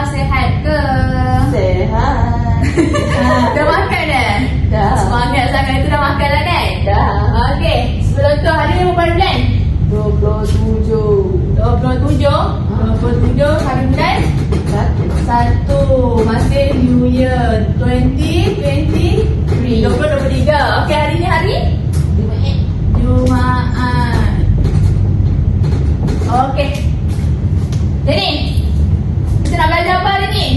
sehat ke? Sehat. Dah makan dah? Dah. Semangat sangat tu dah makan lah kan? Dah. Okey, sebelum tu hari ni berapa bulan? 27. 27 hari bulan? 1. Masih New Year 2023. 2023. Okey, hari ni hari? Jumaat. Okey. Jadi, kita nak belajar apa hari ni?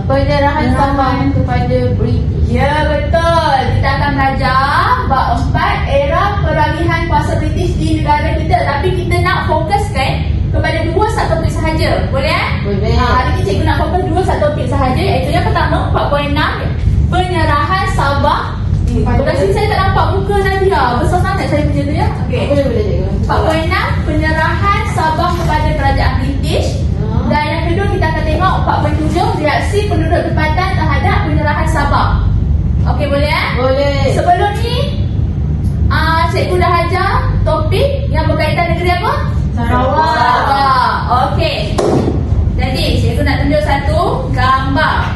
Penyerahan saman kepada British. Ya, betul. Kita akan belajar bab 4 era peralihan kuasa British di negara kita. Tapi kita nak fokuskan kepada 2 subtopik sahaja. Boleh? Boleh. Hari ni cikgu nak fokus 2 subtopik sahaja, iaitu yang pertama 4.6 penyerahan Sabah. Pada sini saya tak nampak muka Nadia. Besar sangat saya punya tu ya. Okey. Boleh cikgu. 4.6 penyerahan Sabah kepada kerajaan British. Dan yang kedua kita akan tengok 4.7 reaksi penduduk tempatan terhadap penyerahan Sabah. Okey, boleh Boleh. Sebelum ni cikgu dah ajar topik yang berkaitan negeri apa? Sarawak. Sarawak. Okey. Jadi cikgu nak tunjuk satu gambar.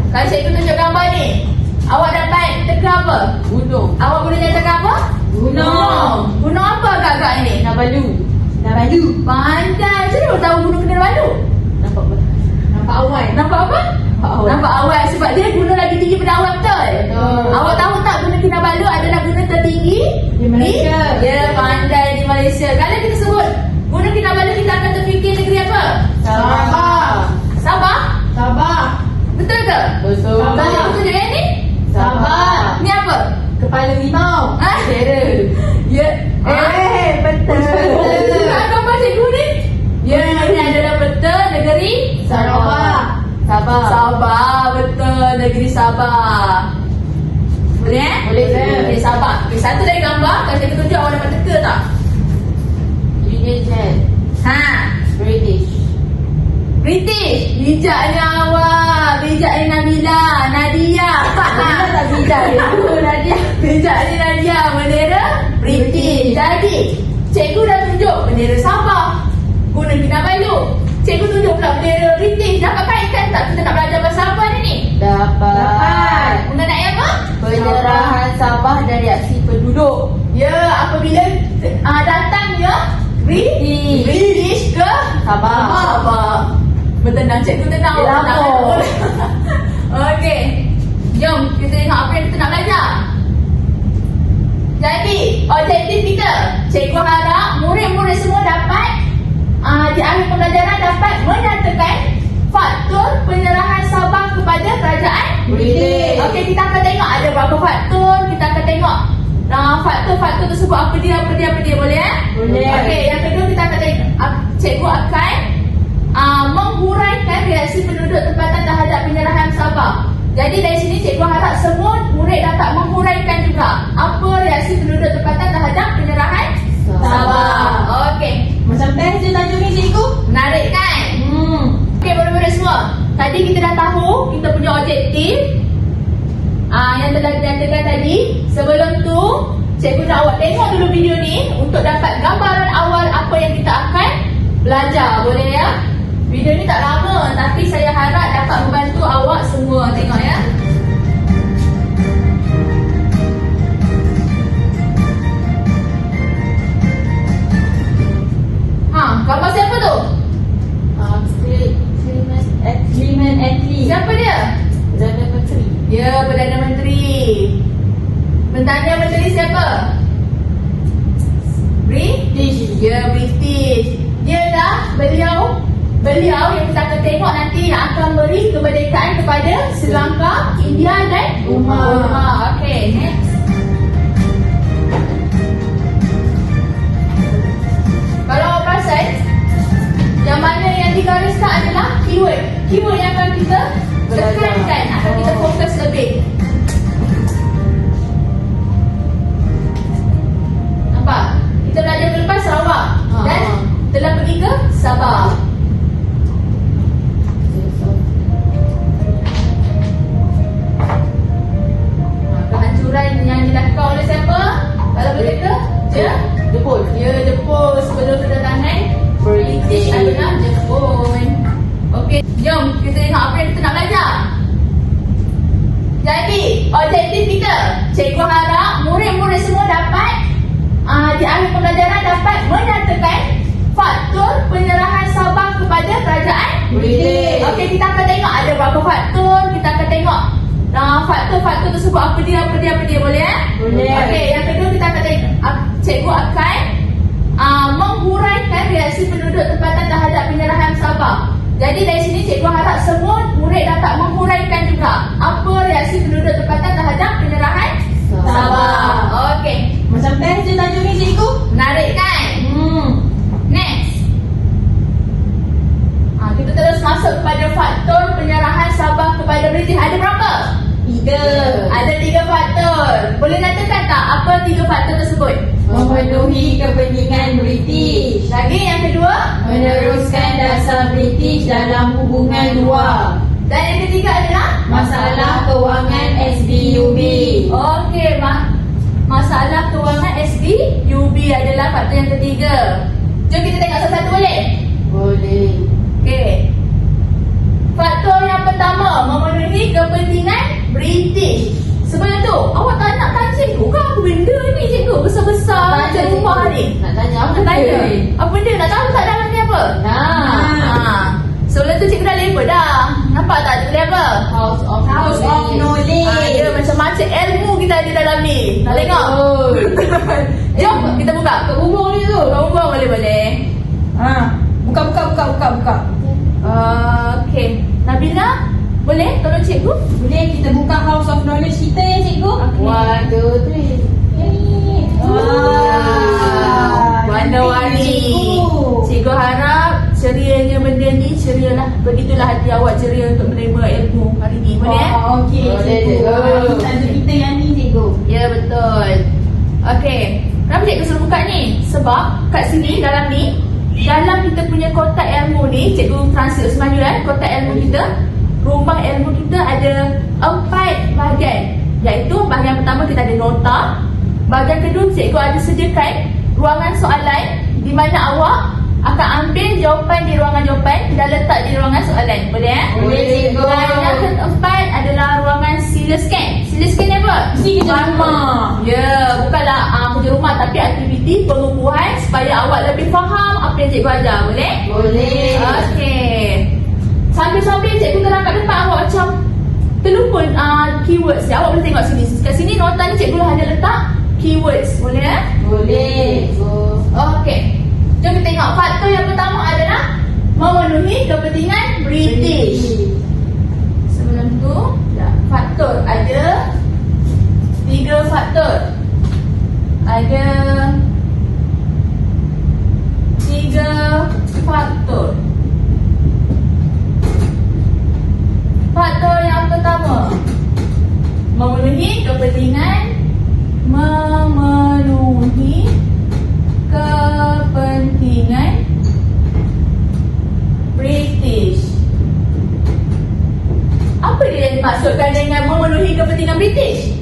Kalau cikgu tunjuk gambar ni, awak dapat teka apa? Gunung. Awak boleh nyatakan apa? Gunung. Gunung apa agak-agak ni? Nabalu. Pandai. Macam mana tahu gunung Kinabalu? Nampak apa? Nampak awan. Nampak apa? Nampak awan. Sebab dia gunung lagi tinggi pada awan, betul? Betul. Awak tahu tak gunung Kinabalu adalah gunung tertinggi Di Malaysia. Ya, pandai di Malaysia. Kalau kita sebut gunung Kinabalu, kita akan terfikir negeri apa? Sabah. Sabah? Sabah. Betul ke? Betul. Sabah. Cikgu tunjuk yang ni? Sabah. Ni apa? Kepala limau. Ha? Terror. Ya. betul. Gambar cikgu ni? Ya, ini adalah betul negeri Sarawak. Sabah. Sabah, betul negeri Sabah. Boleh? Boleh. Okey, Sabah. Okey, satu dari gambar, kalau saya tunjuk awak dapat teka tak? Union Jack. Ha, British. British. Bijaknya awak. Bijaknya Nabila, Nadia. Nadia tak bijak dia tu, Nadia. Bijaknya Nadia, bendera British. Jadi, cikgu dah tunjuk bendera Sabah, Gunung Kinabalu. Cikgu tunjuk pula bendera British. Dapat kaitkan tak kita nak belajar bahasa apa hari ni? Dapat. Mengenai apa? Penyerahan Sabah dari aksi penduduk. Ya, apabila datangnya British ke Sabah. Sabah. Bertenang, cikgu tenang. Dia lapor. Okey. Jom kita tengok apa yang kita nak belajar. Jadi, objektif kita, cikgu harap murid-murid semua dapat di akhir pembelajaran dapat menyatakan faktor penyerahan Sabah kepada kerajaan British. Okey, kita akan tengok ada berapa faktor. Kita akan tengok faktor-faktor tersebut apa dia, boleh Boleh. Okey, yang kedua kita akan tengok cikgu akan menghuraikan reaksi penduduk tempatan terhadap penyerahan Sabah. Jadi dari sini cikgu harap semua murid dapat menghuraikan juga apa reaksi penduduk tempatan terhadap penyerahan Sabah. Okey. Macam best je tajuk ni cikgu. Menarik kan? Okey, murid-murid semua. Tadi kita dah tahu kita punya objektif yang telah dinyatakan tadi. Sebelum tu, cikgu nak awak tengok dulu video ni untuk dapat gambaran awal apa yang kita akan belajar. Boleh ya? Video ni tak lama, tapi saya harap dapat membantu awak semua. Tengok ya. Gambar siapa tu? Clement Attlee. Siapa dia? Perdana Menteri. Ya, Perdana Menteri. Perdana Menteri siapa? British. Ya, British. Dia dah beliau yang kita akan tengok nanti yang akan beri kemerdekaan kepada Sri Lanka, India dan Burma. Okey, next. Kalau awak perasan, yang mana yang digariskan adalah keyword. Keyword yang akan kita tekankan, akan kita fokus lebih. Nampak? Kita belajar minggu lepas Sarawak dan telah pergi ke Sabah. Kehancuran yang dilakukan oleh siapa? Kalau boleh ke? Jepun. Ya, Jepun sebelum kedatangan kita tengok apa yang kita nak belajar. Jadi, objektif kita, cikgu harap murid-murid semua dapat di akhir pembelajaran dapat menyatakan faktor penyerahan Sabah kepada kerajaan British. Okey, kita akan tengok ada berapa faktor. Kita akan tengok faktor-faktor tersebut apa dia, boleh eh? Boleh. Okey, yang kedua kita akan tengok cikgu akan menghuraikan reaksi penduduk tempatan terhadap penyerahan Sabah. Jadi dari sini cikgu harap semua murid dapat menghuraikan juga apa reaksi penduduk tempatan terhadap penyerahan Sabah. Okey, Macam best je tajuk ni cikgu. menarik kan? Next. Kita terus masuk kepada faktor penyerahan Sabah kepada British. Ada berapa? 3. Ada 3 faktor. Boleh katakan tak apa 3 faktor tersebut? Memenuhi kepentingan British. Lagi yang kedua? Meneruskan dasar British dalam hubungan luar. Dan yang ketiga adalah? Masalah kewangan SBUB. Okey, masalah kewangan SBUB adalah faktor yang ketiga. Jom kita tengok satu-satu boleh? Boleh. Okey. Faktor yang pertama, memenuhi kepentingan British. Sebelum tu, awak tak nak tanya cikgu ke apa benda ni cikgu? Besar-besar macam rumah ni. Nak tanya apa? Nak tanya? Apa benda? Nak tahu tak dalam ni apa? Nah. Sebelum tu cikgu dah level dah. Nampak tak cikgu level? House of Knowledge. Dia macam-macam ilmu kita ada dalam ni. Nak tengok? Jom kita buka. Kat hubung ni tu. Buka boleh-boleh. Buka. Okey. Nabila, boleh tolong cikgu? Boleh kita buka House of Knowledge kita ya cikgu? Okey. 1, 2, 3. Warna-warni. Cikgu harap cerianya benda ni cerialah. Begitulah hati awak ceria untuk menerima ilmu hari ni. Boleh eh? Okey Boleh, cikgu. cikgu. Tajuk kita yang ni cikgu. Ya, betul. Okey. Kenapa cikgu suruh buka ni? Sebab kat sini dalam kita punya kotak ilmu ni, cikgu translate semuanya kotak ilmu kita, rumah ilmu kita ada 4 bahagian. Iaitu bahagian pertama kita ada nota. Bahagian kedua cikgu ada sediakan ruangan soalan di mana awak akan ambil jawapan di ruangan jawapan dan letak di ruangan soalan. Boleh eh? Boleh, cikgu. Dan yang keempat adalah ruangan sila scan. Sila scan ni apa? Mesti kerja rumah. Ya, bukanlah kerja rumah tapi aktiviti pengukuhan supaya awak lebih faham apa yang cikgu ajar. Boleh? Boleh. Okey. Sambil-sambil cikgu terang kat depan awak macam terlupa keywords ni. Awak boleh tengok sini. Kat sini nota ni cikgu hanya letak keywords. Boleh eh? Boleh. Okey. Jom kita tengok faktor yang pertama adalah memenuhi kepentingan British. Sebelum tu, faktor ada 3 faktor. Ada 3 faktor. Faktor yang pertama, memenuhi kepentingan British. Apa dia yang dimaksudkan dengan memenuhi kepentingan British?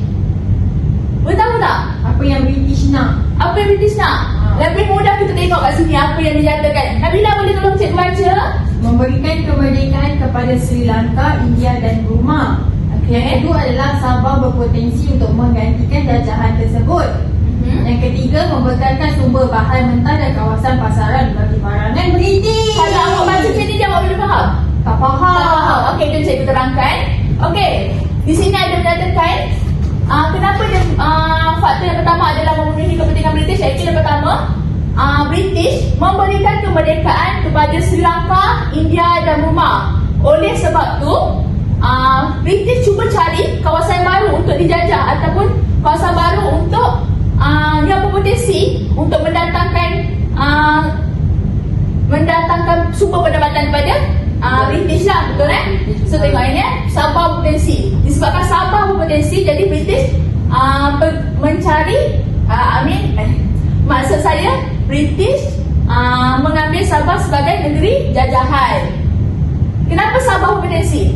Boleh tahu tak? Apa yang British nak? Apa yang British nak? Lebih mudah kita tengok kat sini apa yang dinyatakan. Nabila boleh tolong cikgu baca? Memberikan kemerdekaan kepada Sri Lanka, India dan Burma. Yang kedua adalah Sabah berpotensi untuk menggantikan jajahan tersebut. Yang ketiga, membekalkan sumber bahan mentah dan kawasan pasaran bagi barangan British. Kalau awak baca macam ni dia awak boleh faham? Tak faham. Okey, jom cikgu terangkan. Okey, di sini ada menyatakan kenapa dia faktor yang pertama adalah memenuhi kepentingan British. Iaitu yang pertama, British memberikan kemerdekaan kepada Sri Lanka, India dan Burma. Oleh sebab tu, British cuba cari kawasan baru untuk dijajah ataupun kawasan baru untuk yang berpotensi untuk mendatangkan sumber pendapatan kepada British lah, betul eh? So tengok ini Sabah berpotensi. Disebabkan Sabah berpotensi, jadi British mencari maksud saya British mengambil Sabah sebagai negeri jajahan. Kenapa Sabah berpotensi?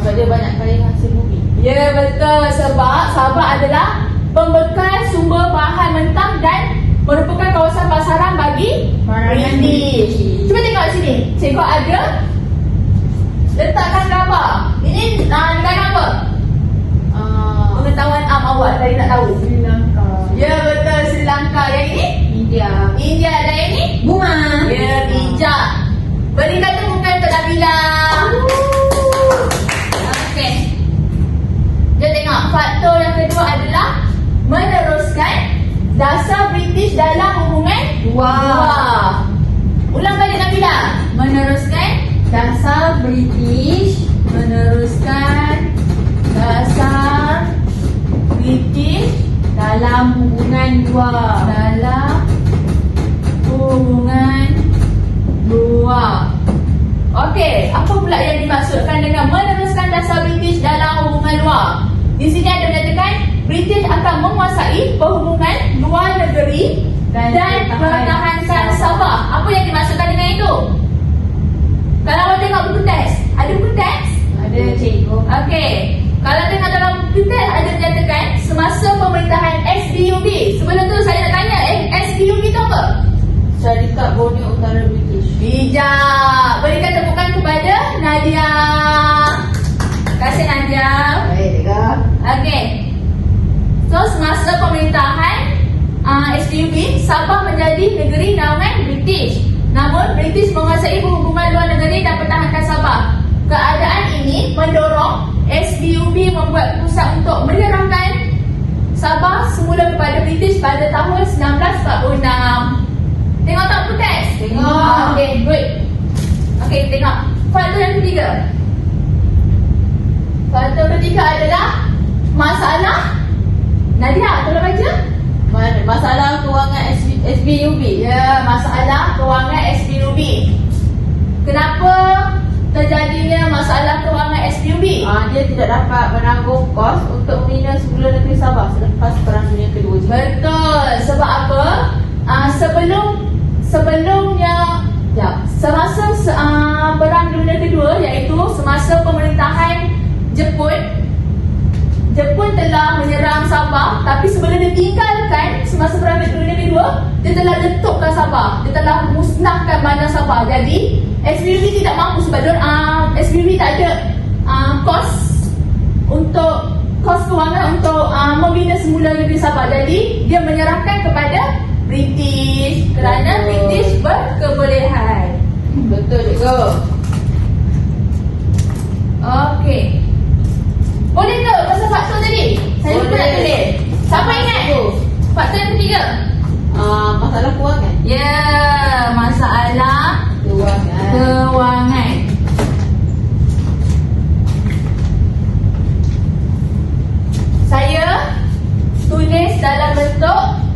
Sebab dia banyak kali hasil bumi. Ya, betul. Sebab Sabah adalah pembekal sumber bahan mentah dan merupakan kawasan pasaran bagi Barangan British. Cuba tengok sini. Cikgu ada letakkan gambar. Ini negara apa? Pengetahuan awak tadi nak tahu. Sri Lanka. Ya betul, Sri Lanka. Yang ini? India. India. Dan yang ini? Burma. Ya, bijak. Berikan tepukan untuk Nabila. Okey. Kita tengok faktor yang kedua adalah meneruskan dasar British dalam hubungan luar. Ulang balik Nabila. Meneruskan Dasar British meneruskan dasar British dalam hubungan luar. dalam hubungan luar. Okey, apa pula yang dimaksudkan dengan meneruskan dasar British dalam hubungan luar? Di sini ada menyatakan British akan menguasai perhubungan luar negeri dan pertahankan Sabah. Apa yang dimaksudkan dengan itu? Kalau awak tengok buku teks, ada buku teks? Ada cikgu. Okey. Kalau tengok dalam buku teks ada menyatakan semasa pemerintahan SBUB. Sebelum tu saya nak tanya, SBUB tu apa? Syarikat Borneo Utara British. Bijak. Berikan tepukan kepada Nadia. Terima kasih Nadia. Baik, Deka. Okey. So semasa pemerintahan SBUB, Sabah menjadi negeri naungan British. Namun British menguasai hubungan luar negeri dan pertahankan Sabah. Keadaan ini mendorong SBUB membuat keputusan untuk menyerahkan Sabah semula kepada British pada tahun 1946. Tengok tak putih? Tengok. Okey, good. Okey, tengok. Faktor yang ketiga. Faktor ketiga adalah masalah. Nadia, tolong baca. Masalah kewangan SBUB. Ya, masalah kewangan SBUB. Kenapa terjadinya masalah kewangan SBUB? Dia tidak dapat menanggung kos untuk membina semula negeri Sabah selepas Perang Dunia Kedua. Betul. Sebab apa? Sebelumnya semasa Perang Dunia Kedua, iaitu semasa pemerintahan Jepun telah menyerang Sabah, tapi sebelum dia tinggalkan semasa Perang Dunia Kedua, dia telah letupkan Sabah, dia telah musnahkan bandar Sabah. Jadi SBUB tidak mampu sebab SBUB tak ada kos kewangan untuk membina semula negeri Sabah. Jadi dia menyerahkan kepada British kerana British berkebolehan. Betul juga. Okey. Boleh ke pasal faktor tadi? Saya lupa nak tulis. Siapa ingat? Faktor yang ketiga. Masalah kewangan. Ya, masalah kewangan. Saya tulis dalam bentuk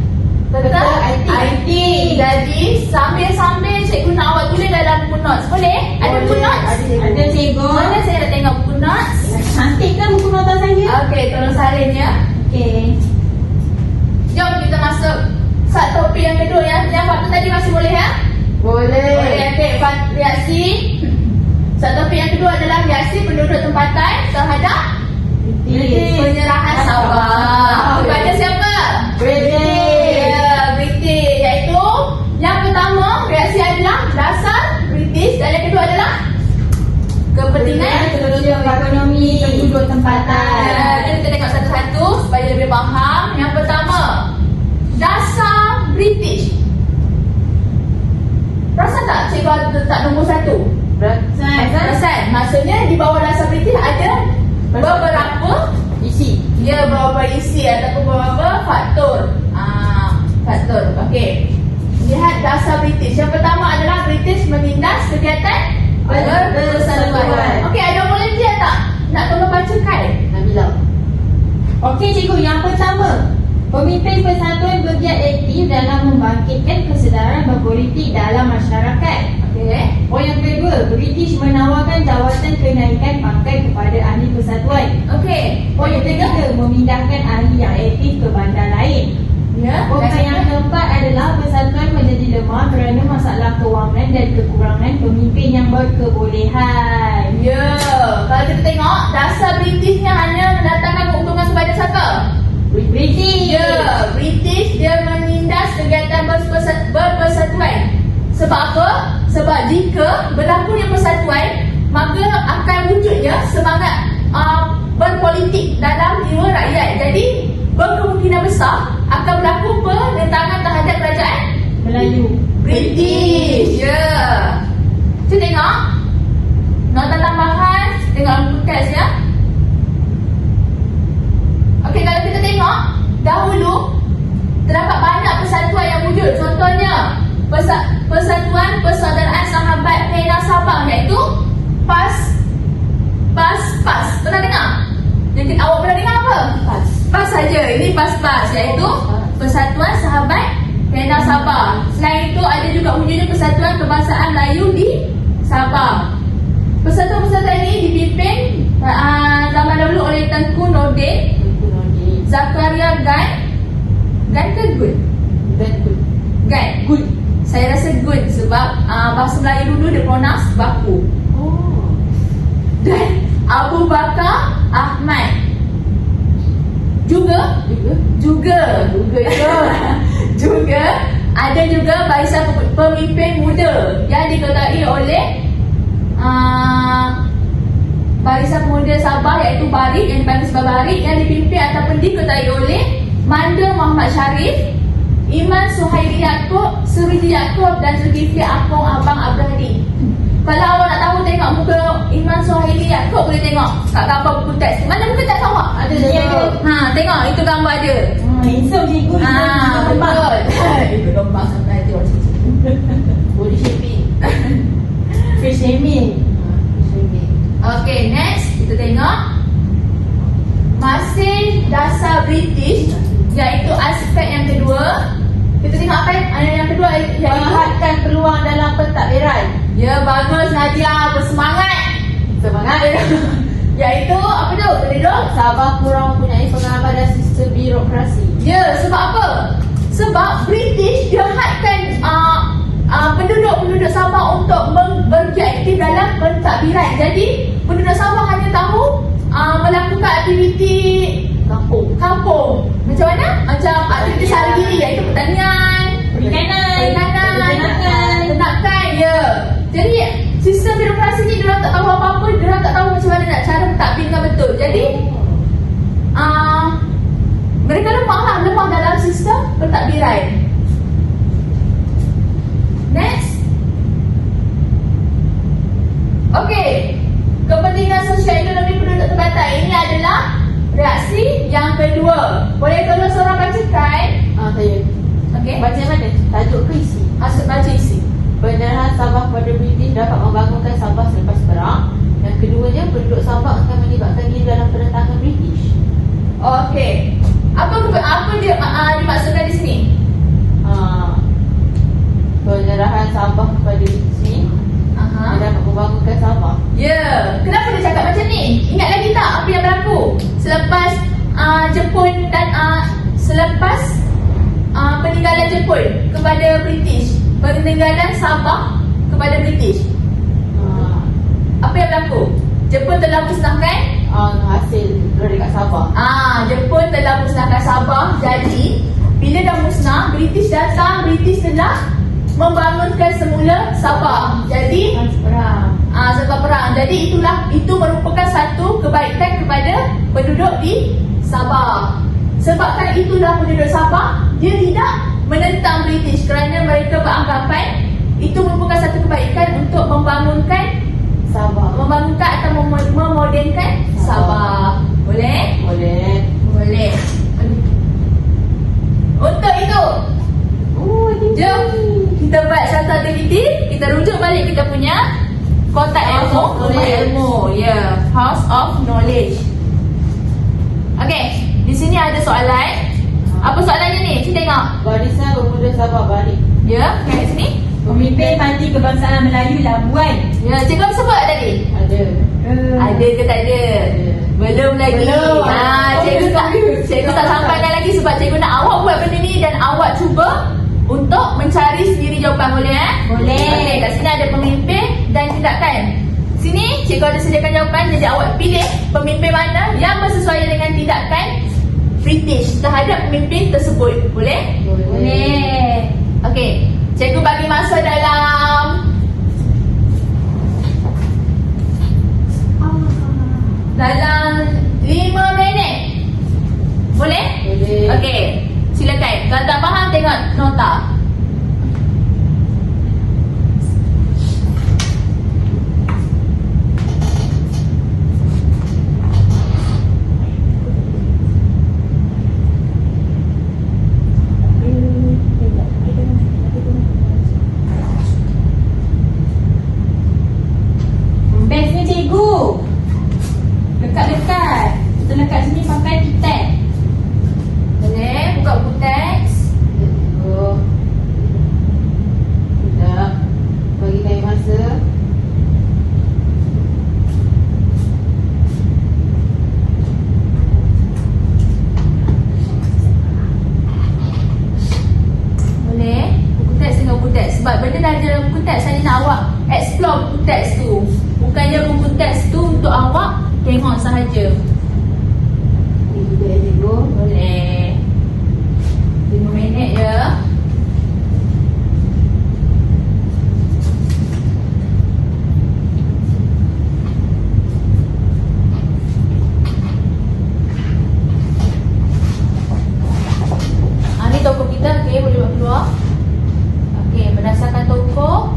IT. Jadi sambil-sambil cikgu nak awak tulis dalam buku notes. Boleh? Ada buku notes? Ada cikgu. Mana saya nak tengok buku notes? Cantik kan buku nota saya? Okey, tolong salin ya. Okey. Jom kita masuk topik yang kedua ya. Yang faktor tadi masih boleh ya? Boleh. Okey, reaksi. Topik yang kedua adalah reaksi penduduk tempatan terhadap penyerahan Sabah. Kepada siapa? British. Ya, British. Iaitu yang pertama reaksi adalah dasar British dan yang kedua adalah kepentingan ekonomi penduduk tempatan. Jadi kita tengok satu-satu supaya lebih faham. Yang pertama, dasar British. Perasan tak cikgu ada letak nombor 1? Perasan. Maksudnya di bawah dasar British ada beberapa Isi. ya, beberapa isi ataupun beberapa faktor. Faktor. Okey. Lihat dasar British. Yang pertama adalah British menindas kegiatan persatuan. Okey, ada volunteer tak? Nak tolong bacakan? Nabila. Okey cikgu, yang pertama, pemimpin persatuan bergiat aktif dalam membangkitkan kesedaran berpolitik dalam masyarakat. Okey. Poin yang kedua, British menawarkan jawatan kenaikan pangkat kepada ahli persatuan. Okey. Poin yang ketiga, memindahkan ahli yang aktif ke bandar lain. Ya. Poin yang keempat adalah persatuan menjadi lemah kerana masalah kewangan dan kekurangan pemimpin yang berkebolehan. Ya. Kalau kita tengok, dasar Britishnya hanya mendatangkan keuntungan kepada siapa? British. Ya, British dia menindas kegiatan berpersatuan. Sebab apa? Sebab jika berlakunya persatuan, maka akan PAS. Pernah dengar? Jadi awak pernah dengar apa? PAS saja. Ini PAS, iaitu Persatuan Sahabat Penang Sabah. Selain itu ada juga wujudnya Persatuan Kebangsaan Melayu di Sabah. Persatuan-persatuan ini dipimpin zaman dahulu oleh Tengku Nordin, Zakaria Gan ke Gun? Gun. Saya rasa Gun sebab bahasa Melayu dulu dia pronounce baku. Dan Abu Bakar Ahmad juga ada juga Barisan Pemimpin Muda yang diketuai oleh Barisan Pemuda Sabah, iaitu BARIK, yang dipanggil sebagai BARIK, yang dipimpin ataupun diketuai oleh Manda Muhammad Sharif, Iman Suhaili Yaakob, Suridi Yaakob dan Zulkifli Apong Abang Abrahadi. Kalau awak nak tahu tengok muka Iman Suhaili Yaakob, boleh tengok kat gambar buku teks. Mana buku teks awak? Ada tengok itu gambar dia. Handsome cikgu. Betul. Itu gambar sampai ada orang cikgu. Body shaping. Face shaming. Okay, next kita tengok masih dasar British, iaitu aspek yang kedua. Kita tengok apa yang kedua, iaitu Melihatkan peluang dalam pentadbiran. ya, bagus Nadia, bersemangat. Semangat. Iaitu apa tu? Penduduk Sabah kurang mempunyai pengalaman dan sistem birokrasi. ya, sebab apa? Sebab British dia hadkan penduduk Sabah untuk beraktif dalam pentadbiran. Jadi penduduk Sabah hanya tahu melakukan aktiviti kampung. Macam mana? Macam aktiviti sehari-hari, iaitu pertanian, perikanan, ternakan, ya. Jadi sistem birokrasi ni diorang tak tahu apa-apa, diorang tak tahu macam mana nak cara mentadbir dengan betul. Jadi mereka lemah dalam sistem pentadbiran. Next. Okey, kepentingan sosial ekonomi penduduk tempatan ini adalah reaksi yang kedua. Boleh tolong seorang bacakan? Saya. Okey. Baca mana? Tajuk ke isi? Asyik baca isi. Pendarahan Sabah pada British dapat membangunkan Sabah selepas perang. Yang keduanya, penduduk Sabah akan melibatkan diri dalam penentangan British. Okey. Apa dia dimaksudkan di sini? Pendarahan Sabah kepada British Aha. dapat membangunkan Sabah. Ya, kenapa dia cakap macam ni? Ingat lagi tak apa yang berlaku selepas Jepun dan selepas peninggalan Jepun kepada British, peninggalan Sabah kepada British. Apa yang berlaku? Jepun telah musnahkan Hasil dekat Sabah. Jepun telah musnahkan Sabah. Jadi bila dah musnah, British datang, British telah membangunkan semula Sabah. Jadi sebab perang. Jadi itu merupakan satu kebaikan kepada penduduk di Sabah. Sebabkan itulah penduduk Sabah dia tidak menentang British kerana mereka beranggapan itu merupakan satu kebaikan untuk membangunkan Sabah. Membangunkan atau memodernkan Sabah. Boleh? Boleh. Untuk itu, jom kita buat satu aktiviti. Kita rujuk balik kita punya kotak ilmu. Ya, House of Knowledge. Okey, di sini ada soalan. Apa soalannya ni? Cuba tengok. Barisan Pemuda Sabah BARIK. Ya, kat sini. Pemimpin Parti Kebangsaan Melayu Labuan. Ya, cikgu sebut tadi. Ada. Ada ke tak ada? Belum lagi. Belum. Cikgu tak sampaikan lagi sebab cikgu nak awak buat benda ni dan awak cuba untuk mencari sendiri jawapan, boleh Boleh. Okey, kat sini ada pemimpin dan tindakan. Sini cikgu ada sediakan jawapan, jadi awak pilih pemimpin mana yang bersesuaian dengan tindakan British terhadap pemimpin tersebut. Boleh? Okey, cikgu bagi masa dalam 5 minit. Boleh? Okey, silakan. Kalau tak faham tengok nota. Bestnya Bukannya buku teks tu untuk awak tengok sahaja. Ini juga ya cikgu. Boleh. 5 minit je. Ni toko kita, okey, boleh buat keluar. Okey, berdasarkan toko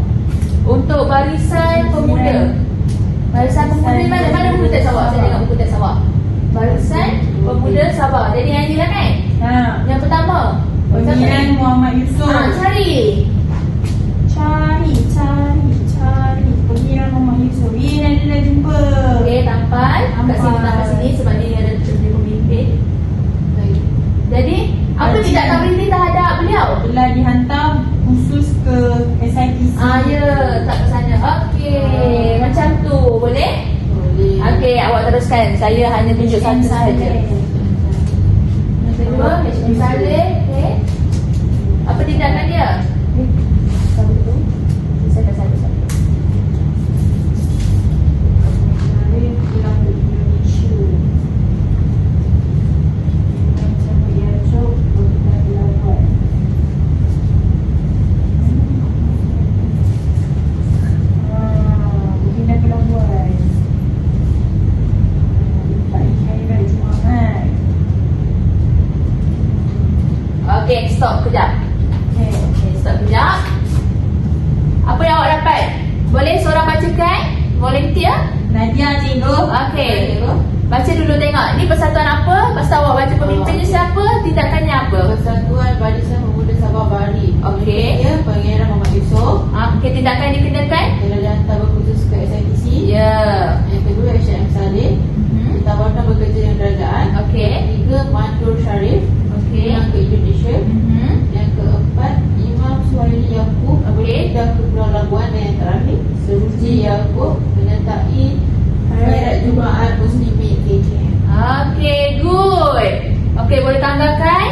untuk barisan pemuda. Barisan pemuda ni mana buku teks awak? Saya tengok buku teks awak. Barisan pemuda Sabah. Jadi yang ni lah kan? Ha. Yang pertama. Pemilihan Muhammad Yusof. Cari. Cari. Pemilihan Muhammad Yusof. Ini nanti dah jumpa. Okey, tampan. Kat sini, tampan sini sebab ni ada pemimpin. Jadi, apa Haji. tidak nak berhenti terhadap beliau? Telah dihantar khusus ke SITC. Ya, tak ke sana. Okey, macam tu. Boleh? Boleh. Okey, awak teruskan. Saya hanya tunjuk satu sahaja. Yang kedua, HM Saleh. Okey. Apa tindakan dia? Satu tu. Saya dah satu. Pulang ke Indonesia. Macam dia cok, kita buat. Begini pelabuhan. Baik hari raya Jumaat. Okey, stop kejap. Okey, stop kejap. Apa yang awak dapat? Boleh seorang bacakan? Volunteer? Nadia cikgu. Okey. Baca dulu tengok. Ni persatuan apa? Lepas tu awak baca pemimpinnya siapa? Tindakannya apa? Persatuan Barisan Pemuda Sabah Bali. Okey. Ya, Pangeran Muhammad Yusof. Okey, tindakan yang dikenakan? Telah dihantar berkhusus ke SITC. Ya. Yang kedua, HM Saleh. Ditawarkan bekerja dengan kerajaan. Okey. Yang ketiga, Mandur Sharif. Okey. Pulang ke Indonesia. Yang keempat, Imam Suhaili Yaakob. Okey. Dah ke Pulau Labuan. Dan yang terakhir, Seruji Yaakob menyertai Khairat Jumaat Muslimin KKM. Okey, good. Okey, boleh tanggalkan?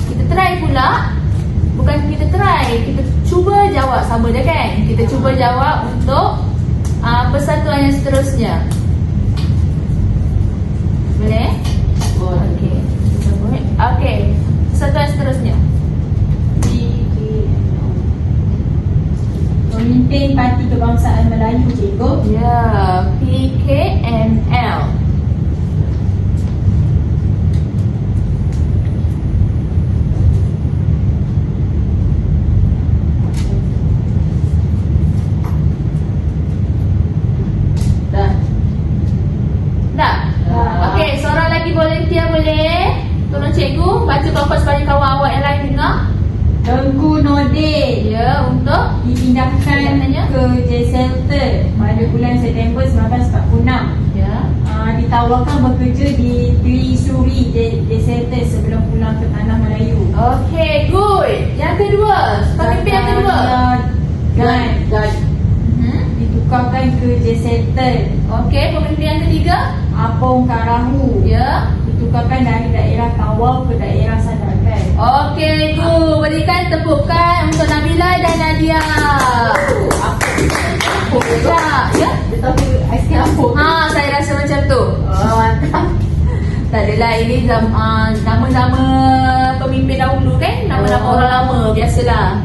Kita try pula. Bukan kita try, kita cuba jawab sama je kan? Kita cuba jawab untuk persatuan yang seterusnya. Boleh? Okey. Kita buat. Okey. Persatuan seterusnya. PKM. Pemimpin Parti Kebangsaan Melayu cikgu. Ya, PKML. Dah. Dah? Okey, seorang lagi volunteer boleh? Tolong cikgu baca kelompok sebagai kawan awak yang lain dengar. Tengku Nordin Ya, untuk dipindahkan Tindakannya? ke J-Shelter pada bulan September 1946. ya. Ditawarkan bekerja di Trisuri J-Shelter sebelum pulang ke Tanah Melayu. Okey, good. Yang kedua, pemimpin yang kedua. Dan Ditukarkan ke J-Shelter. Okey, pemimpin yang ketiga. Apong Karahu. Ya. Ditukarkan dari daerah Kawau ke daerah Sandakan. Okey, good. Berikan tepukan untuk Nabila dan Nadia. Ya. Tetapi aiskrim apa? Saya rasa macam tu. Mantap. Tak adalah, ini nama-nama pemimpin dahulu kan? Nama-nama orang lama, biasalah.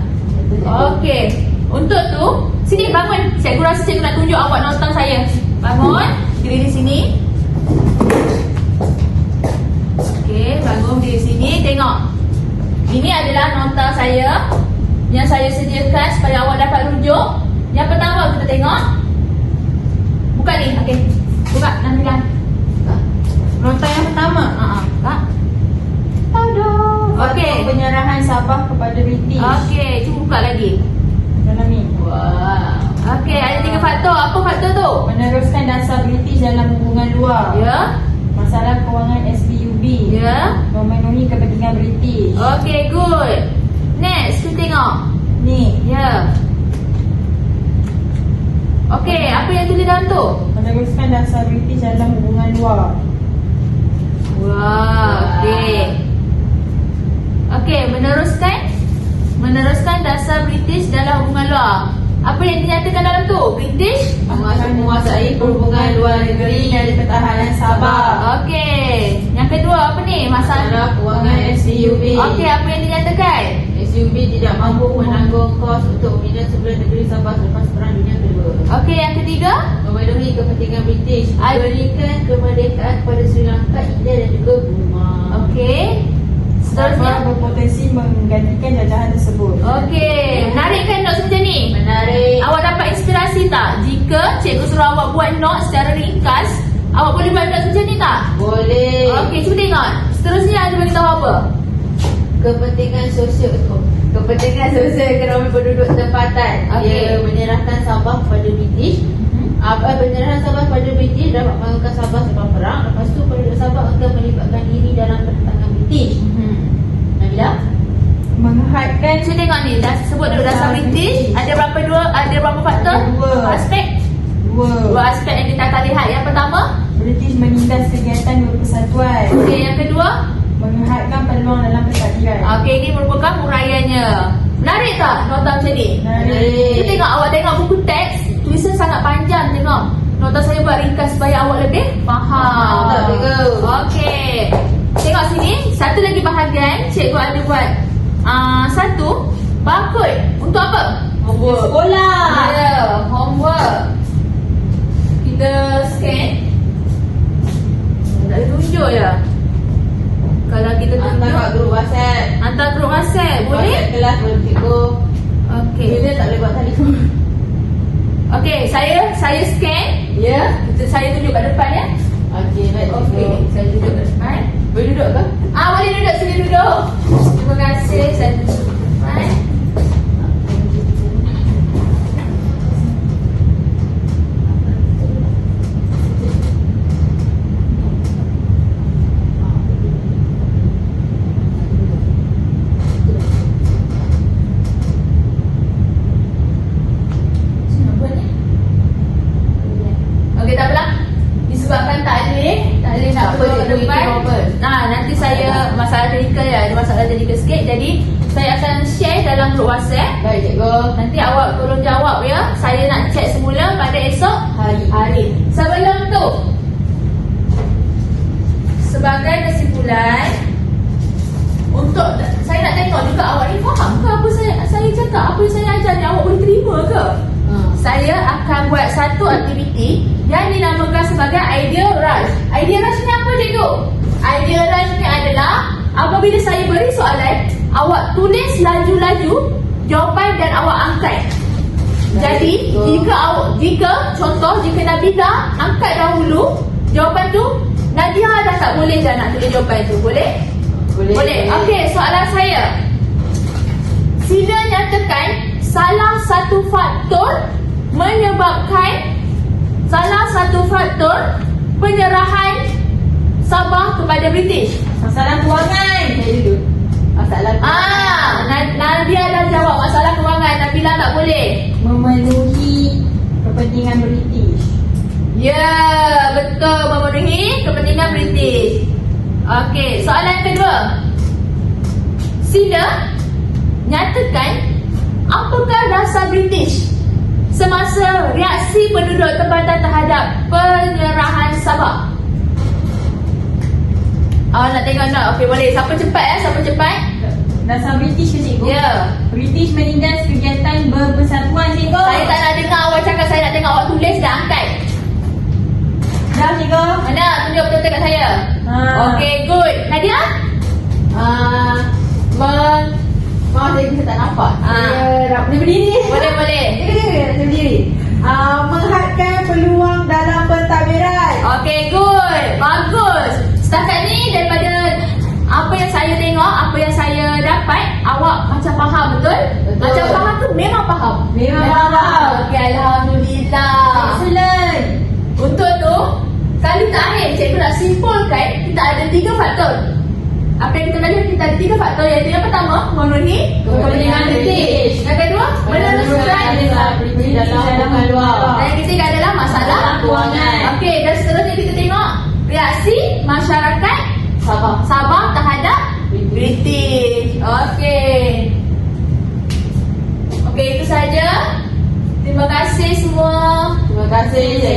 Okey. Untuk tu, sini bangun. Cikgu rasa cikgu nak tunjuk awak nota saya. Bangun. Diri di sini. Okey, bangun diri sini. Tengok. Ini adalah nota saya yang saya sediakan supaya awak dapat rujuk. Yang pertama kita tengok. Buka ni. Okey. Buka. Namilah. Nota yang pertama. Buka. Aduh. Okey. Penyerahan Sabah kepada British. Okey, cuba buka lagi. Dalam ni. Wah. Okey, ada 3 faktor. Apa faktor tu? Meneruskan dasar British dalam hubungan luar. Ya. Masalah kewangan SBUB. Ya. Memenuhi kepentingan British. Okey, good. Next, kita tengok. Ni. Ya. Okey, apa yang tulis dalam tu? Meneruskan dasar British dalam hubungan luar. Wah, okey. Okey, meneruskan dasar British dalam hubungan luar. Apa yang dinyatakan dalam tu? British menguasai perhubungan luar negeri dan pertahanan Sabah. Okey. Yang kedua apa ni? Masalah Masalah kewangan SUB. Okey, apa yang dinyatakan? SUB tidak mampu menanggung kos untuk memindah sebelah negeri Sabah selepas Perang Dunia Kedua. Okey, yang ketiga? Memenuhi kepentingan British, memberikan kemerdekaan kepada Sri Lanka, India dan juga Burma. Okey. Sabah Seterusnya? berpotensi menggantikan jajahan tersebut. Okey. Menarikkan notes macam ni? Menarik. Awak dapat inspirasi tak? Jika cikgu suruh awak buat notes secara ringkas, awak boleh buat notes macam ni tak? Boleh. Okey, cuba tengok. Seterusnya ada beritahu apa? Kepentingan sosial ekonomi penduduk tempatan. Okey. Dia menyerahkan Sabah kepada British. Penyerahan Sabah kepada British dapat menganggap Sabah sebab perang. Lepas tu penduduk Sabah akan melibatkan diri dalam pertahanan British. Nabila? Menghadkan Cuba tengok ni, dah sebut dulu dasar British. Ada berapa faktor? Ada dua. Berapa aspek? Dua aspek yang kita akan lihat. Yang pertama, British menindas kegiatan berpersatuan. okey, yang kedua, Menghadkan peluang dalam persatuan. okey, ini merupakan huraiannya. Menarik tak nota macam ni? Menarik. Kita tengok, awak tengok buku teks, tulisan sangat panjang tengok. Nota saya buat ringkas supaya awak lebih faham. Tak, cikgu. Okey. Tengok sini, satu lagi bahagian cikgu ada buat satu barcode. Untuk apa? Homework. Sekolah. Ya, homework. Kita scan. Tak ada tunjuk je. Kalau kita Hantar kat tunjuk, grup WhatsApp. hantar grup WhatsApp, boleh? WhatsApp kelas boleh cikgu. Okey. Bila tak boleh buat telefon. Okey, saya scan. Ya. Saya tunjuk kat depan ya. Okey, baik cikgu. Okey, saya duduk kat depan. Boleh duduk ke? Boleh duduk, sini duduk. Terima kasih. Saya duduk kat depan. Kenapa ni? Okey, tak apalah. Disebabkan tak boleh nak Tak keluar boleh, ke depan. boleh open. Nanti saya masalah teknikal ya, ada masalah teknikal sikit. Jadi saya akan share dalam grup WhatsApp. Baik cikgu. Nanti awak tolong jawab ya. Saya nak check semula pada esok hari. Sebelum tu, sebagai kesimpulan, untuk saya nak tengok juga awak ni faham ke apa saya cakap, apa yang saya ajar ni awak boleh terima ke? Saya akan buat satu aktiviti yang dinamakan sebagai idea rush. Idea rush ni apa cikgu? Idea rush ni adalah apabila saya beri soalan, awak tulis laju-laju jawapan dan awak angkat. Jadi jika Nabila angkat dahulu jawapan tu, Nadia dah tak boleh dah nak tulis jawapan tu. Boleh? Boleh. Okey, soalan saya. Sila nyatakan salah satu faktor penyerahan Sabah kepada British. Masalah kewangan. Masalah Nadia dah jawab masalah kewangan. Nabila tak boleh. Memenuhi kepentingan British. Ya, betul, memenuhi kepentingan British. Okey, soalan kedua. Sila nyatakan apakah dasar British semasa reaksi penduduk tempatan terhadap penyerahan Sabah? Awak nak tengok tak? Okey, boleh. Siapa cepat? Dasar British ke cikgu? Ya. British menindas kegiatan berpersatuan cikgu. Saya tak nak dengar awak cakap, saya nak tengok awak tulis dan angkat. Dah cikgu. Mana? Tunjuk betul-betul kat saya. Okey, good. Nadia? Maaf saya tak nampak. Saya boleh berdiri. Boleh. Saya berdiri. Menghadkan peluang dalam pentadbiran. Okey, good. Bagus. Setakat ni daripada apa yang saya tengok, apa yang saya dapat, awak macam faham, betul? Macam faham tu memang faham. Memang faham. Okey, Alhamdulillah. Excellent. Untuk tu, kali terakhir cikgu nak simpulkan, kita ada 3 faktor. Apa yang kita belajar, kita ada 3 faktor, iaitu yang pertama, memenuhi kepentingan British. Yang kedua, meneruskan dalam hubungan luar. dan yang ketiga adalah masalah Kewangan. Okey, dan seterusnya kita tengok reaksi masyarakat Sabah terhadap British. Okey, itu saja. Terima kasih.